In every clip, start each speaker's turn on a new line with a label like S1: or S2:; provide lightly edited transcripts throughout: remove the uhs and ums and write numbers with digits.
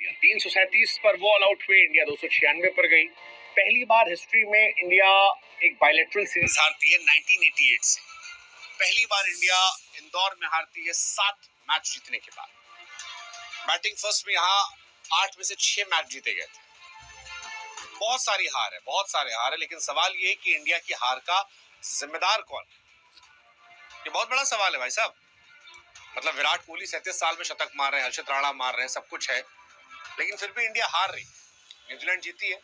S1: 337 पर वो all out हुए, इंडिया 296 पर गई। पहली बार हिस्ट्री में इंडिया एक बायलैटरल सीरीज हारती है 1988 से। पहली बार इंडिया इंदौर में हारती है 7 मैच जीतने के बाद। बैटिंग फर्स्ट में यहाँ 8 में से 6 मैच जीते गए थे। बहुत सारे हार है, लेकिन सवाल ये है कि इंडिया की हार का जिम्मेदार कौन? ये बहुत बड़ा सवाल है भाई साहब। मतलब विराट कोहली 37 साल में शतक मार रहे हैं, हर्षित राणा मार रहे हैं, सब कुछ है, लेकिन फिर भी इंडिया हार रही। न्यूजीलैंड जीती है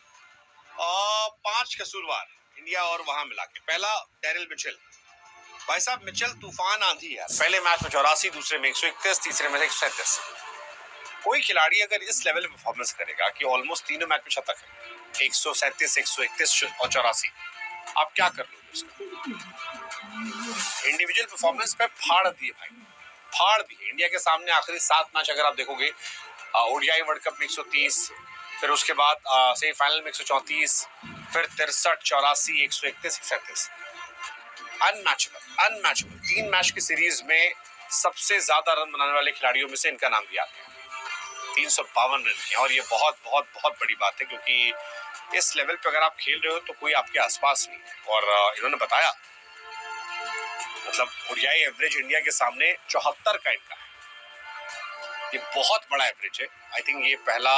S1: और 5 कसूरवार इंडिया और वहां मिला के। पहला डेरिल मिचेल, भाई साहब मिचेल तूफान आंधी है। पहले मैच में 84, दूसरे में 131, तीसरे में 137। कोई खिलाड़ी अगर इस लेवल में परफॉर्मेंस करेगा कि ऑलमोस्ट तीनों मैच में शतक है, 137, 131 और 84, आप क्या कर लोगे उसका? इंडिविजुअल परफॉर्मेंस पे फाड़ दिए भाई, फाड़ दिए। इंडिया के सामने आखिरी 7 मैच अगर आप देखोगे, ओडीआई वर्ल्ड कप में 130, फिर उसके बाद सेमीफाइनल में 134, फिर 63, 84, 131, 137। अनमैचेबल 3 मैच की सीरीज में सबसे ज्यादा रन बनाने वाले खिलाड़ियों में से इनका नाम भी आता है। 352 रन है, और ये बहुत बहुत बहुत बड़ी बात है, क्योंकि इस लेवल पे अगर आप खेल रहे हो तो कोई आपके आसपास नहीं है। और इन्होंने बताया, मतलब ओडीआई एवरेज इंडिया के सामने 74 का इनका है। ये बहुत बड़ा एवरेज है। आई थिंक ये पहला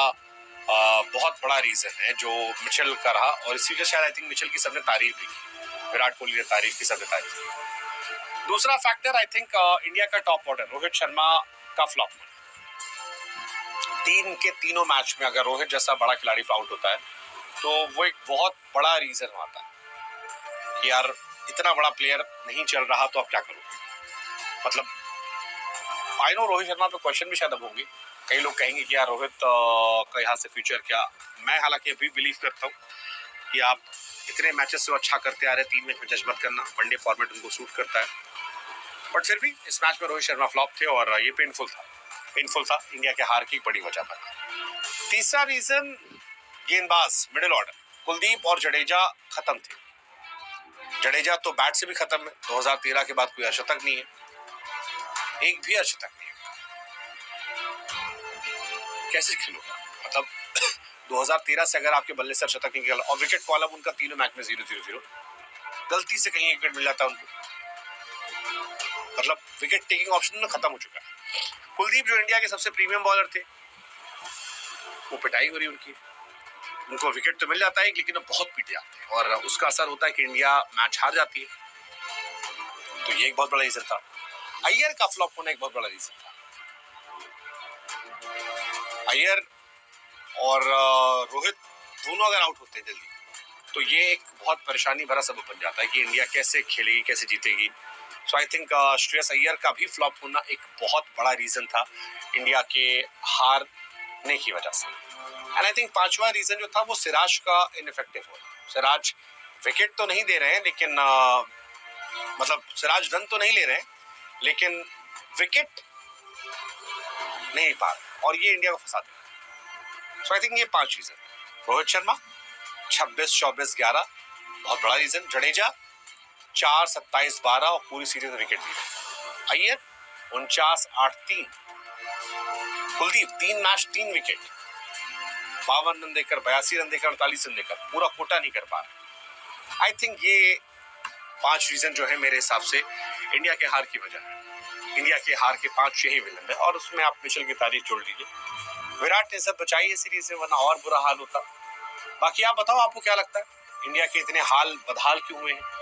S1: बहुत बड़ा रीजन है जो मिचेल का रहा, और इसी वजह से आई थिंक मिचेल की सबने तारीफ भी की, विराट कोहली ने तारीफ की, सबने तारीफ की। दूसरा फैक्टर आई थिंक इंडिया का टॉप ऑर्डर, रोहित शर्मा का फ्लॉप होना। 3 के तीनों मैच में अगर रोहित जैसा बड़ा खिलाड़ी आउट होता है तो वो एक बहुत बड़ा रीजन होता है कि यार इतना बड़ा प्लेयर नहीं चल रहा तो आप क्या करोगे। मतलब आई नो रोहित शर्मा पे क्वेश्चन भी शायद अब होंगे, कई लोग कहेंगे कि यार रोहित का यहाँ से फ्यूचर क्या। मैं हालांकि अभी बिलीव करता हूँ कि आप इतने मैचेस से अच्छा करते आ रहे, 3 मैच में जज मत करना, वनडे फॉर्मेट उनको सूट करता है। बट फिर भी इस मैच में रोहित शर्मा फ्लॉप थे और ये पेनफुल था इंडिया के हार की बड़ी वजह पर। तीसरा रीजन गेंदबाज, मिडिल ऑर्डर, कुलदीप और जडेजा खत्म थे। जडेजा तो बैट से भी खत्म है, 2013 के बाद कोई अर्शतक नहीं है, एक भी अर्शतक नहीं है। कैसे खेलोगे? मतलब 2013 से अगर आपके बल्ले से अर्शतक नहीं खेला, और विकेट कॉलम उनका तीनों मैच में 0-0-0, गलती से कहीं एक विकेट मिल जाता है उनको, मतलब विकेट टेकिंग ऑप्शन खत्म हो चुका है। कुलदीप जो इंडिया के सबसे प्रीमियम बॉलर थे, वो पिटाई हो रही उनकी, उनको विकेट तो मिल जाता है लेकिन वो बहुत पीटे जाते हैं, और उसका असर होता है कि इंडिया मैच हार जाती है। तो ये एक बहुत बड़ा रीजन था। अय्यर का फ्लॉप होना एक बहुत बड़ा रीजन था। अय्यर और रोहित दोनों अगर आउट होते हैं जल्दी तो ये एक बहुत परेशानी भरा सबब बन जाता है कि इंडिया कैसे खेलेगी, कैसे जीतेगी। सो आई थिंक श्रेयस अय्यर का भी फ्लॉप होना एक बहुत बड़ा रीजन था इंडिया के हारने की वजह से। एंड आई थिंक 5वां रीजन जो था वो सिराज का इनइफेक्टिव होना। सिराज विकेट तो नहीं दे रहे हैं, लेकिन मतलब सिराज रन तो नहीं ले रहे हैं, लेकिन विकेट नहीं पा रहे, और ये इंडिया को फंसा देगा। सो आई थिंक ये 5 रीजन। रोहित शर्मा 26-24-11 बहुत बड़ा रीजन। जडेजा 4-27-12 और पूरी सीरीज में विकेट ली। Iyer 49-8-3। Kuldeep 3 match 3 wicket, 52 run देकर, 82 रन देकर, 48 रन देकर पूरा कोटा नहीं कर पा रहे। आई थिंक ये 5 रीजन जो है मेरे हिसाब से इंडिया के हार की वजह है। इंडिया के हार के 5 यही विलन है, और उसमें आप मिचेल की तारीफ जोड़ लीजिए। विराट ने सब बचाई है सीरीज से, वरना और बुरा हाल होता। बाकी आप बताओ, आपको क्या लगता है इंडिया के इतने हाल बदहाल क्यों हुए हैं?